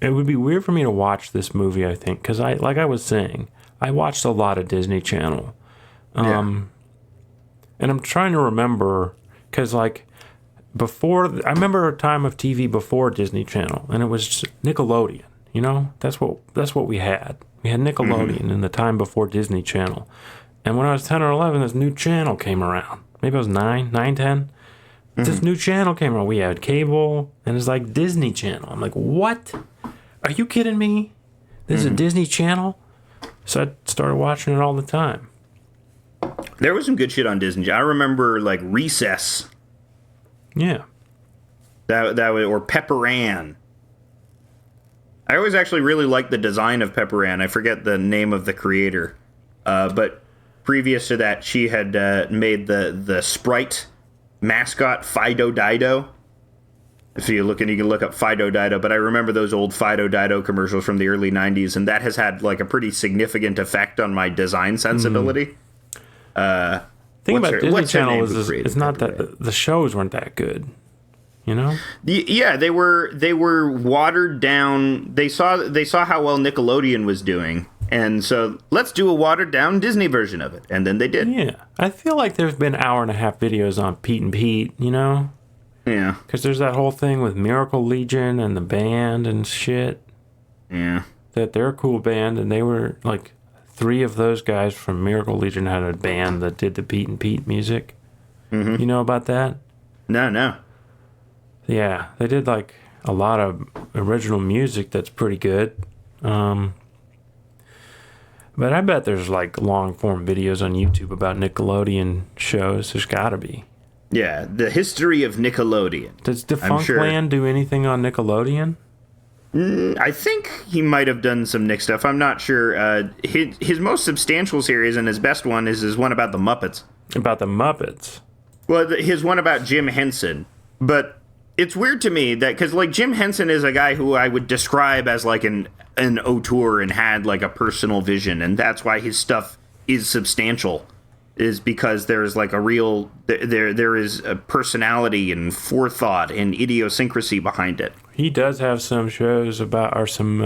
It would be weird for me to watch this movie, I think, because like I was saying, I watched a lot of Disney Channel. And I'm trying to remember, because like before, I remember a time of TV before Disney Channel, and it was just Nickelodeon. You know, that's what we had. We had Nickelodeon in the time before Disney Channel. And when I was 10 or 11, this new channel came around. Maybe I was 9, 10. This new channel came around. We had cable, and it's like Disney Channel. I'm like, what? Are you kidding me? This is a Disney Channel? So I started watching it all the time. There was some good shit on Disney. I remember like Recess. Yeah. That was, or Pepper Ann. I always actually really liked the design of Pepper Ann. I forget the name of the creator, but previous to that, she had made the Sprite mascot Fido Dido. If you're looking, you can look up Fido Dido. But I remember those old Fido Dido commercials from the early '90s, and that has had like a pretty significant effect on my design sensibility. The thing about Disney what's her Channel name is who created it's not Pepper that the shows weren't that good. You know? Yeah, they were watered down. They saw how well Nickelodeon was doing, and so let's do a watered down Disney version of it. And then they did. Yeah. I feel like there's been hour-and-a-half videos on Pete and Pete, you know? Yeah. Because there's that whole thing with Miracle Legion and the band and shit. Yeah. That they're a cool band, and they were like 3 of those guys from Miracle Legion had a band that did the Pete and Pete music. Mm-hmm. You know about that? No. Yeah, they did like a lot of original music that's pretty good. But I bet there's like long form videos on YouTube about Nickelodeon shows. There's gotta be. Yeah, the history of Nickelodeon. Does Defunctland do anything on Nickelodeon? I think he might have done some Nick stuff. I'm not sure. His most substantial series and his best one is his one about the Muppets. About the Muppets? Well, his one about Jim Henson. But it's weird to me that, because like Jim Henson is a guy who I would describe as like an auteur and had like a personal vision, and that's why his stuff is substantial, is because there's like a real there is a personality and forethought and idiosyncrasy behind it. He does have some shows about, or some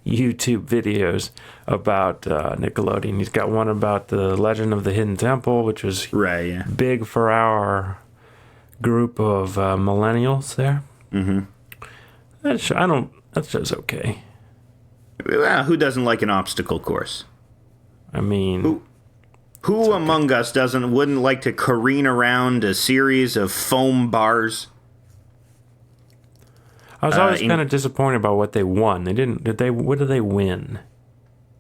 YouTube videos about Nickelodeon. He's got one about the Legend of the Hidden Temple, which was Right, yeah. big for our group of millennials there. Mm-hmm. That show's okay. Well, who doesn't like an obstacle course? I mean, Who among us wouldn't like to careen around a series of foam bars? I was always kind of disappointed about what they won. They didn't. Did they? What did they win?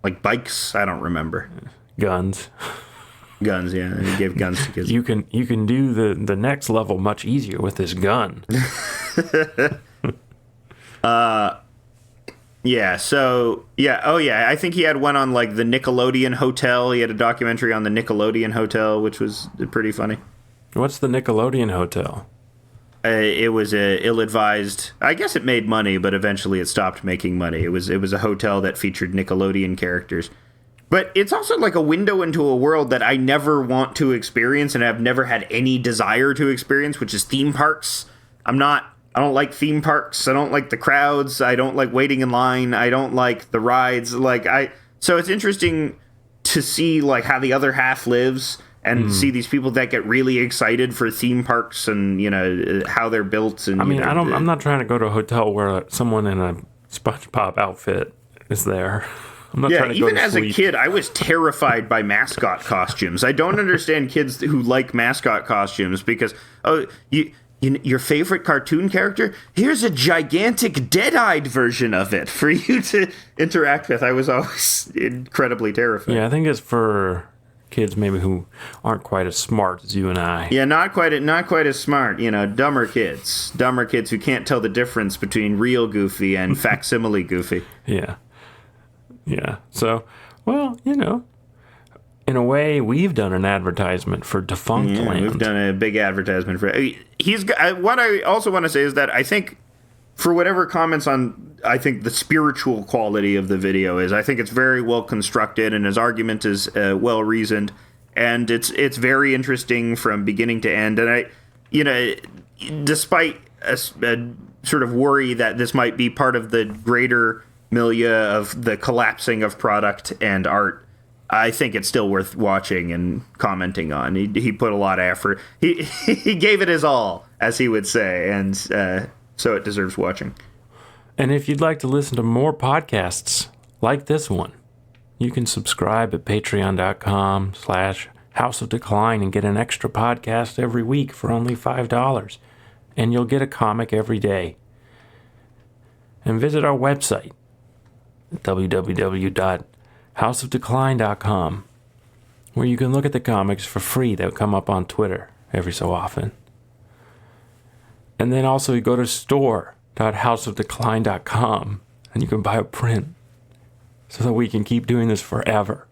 Like bikes? I don't remember. Guns. Guns, yeah. They gave guns to kids. You can do the next level much easier with this gun. Yeah, so, yeah, oh yeah, I think he had one on, like, the Nickelodeon Hotel. He had a documentary on the Nickelodeon Hotel, which was pretty funny. What's the Nickelodeon Hotel? It was a ill-advised, I guess it made money, but eventually it stopped making money. It was a hotel that featured Nickelodeon characters. But it's also like a window into a world that I never want to experience and have never had any desire to experience, which is theme parks. I don't like theme parks. I don't like the crowds. I don't like waiting in line. I don't like the rides. So it's interesting to see like how the other half lives and see these people that get really excited for theme parks and, you know, how they're built. And I mean, I'm not trying to go to a hotel where someone in a SpongeBob outfit is there. I'm not trying to even go to as sleep. a kid, I was terrified by mascot costumes. I don't understand kids who like mascot costumes because, your favorite cartoon character? Here's a gigantic dead-eyed version of it for you to interact with. I was always incredibly terrified. Yeah, I think it's for kids maybe who aren't quite as smart as you and I. Yeah, not quite as smart. You know, dumber kids who can't tell the difference between real Goofy and facsimile Goofy. Yeah. So, well, you know, in a way, we've done an advertisement for Defunctland. Yeah, we've done a big advertisement for. What I also want to say is that I think, for whatever comments on, I think the spiritual quality of the video is, I think it's very well constructed and his argument is well reasoned, and it's very interesting from beginning to end. And despite a sort of worry that this might be part of the greater milieu of the collapsing of product and art, I think it's still worth watching and commenting on. He put a lot of effort. He gave it his all, as he would say, and so it deserves watching. And if you'd like to listen to more podcasts like this one, you can subscribe at patreon.com/House of Decline and get an extra podcast every week for only $5. And you'll get a comic every day. And visit our website, www.houseofdecline.com, where you can look at the comics for free that come up on Twitter every so often. And then also you go to store.houseofdecline.com and you can buy a print so that we can keep doing this forever.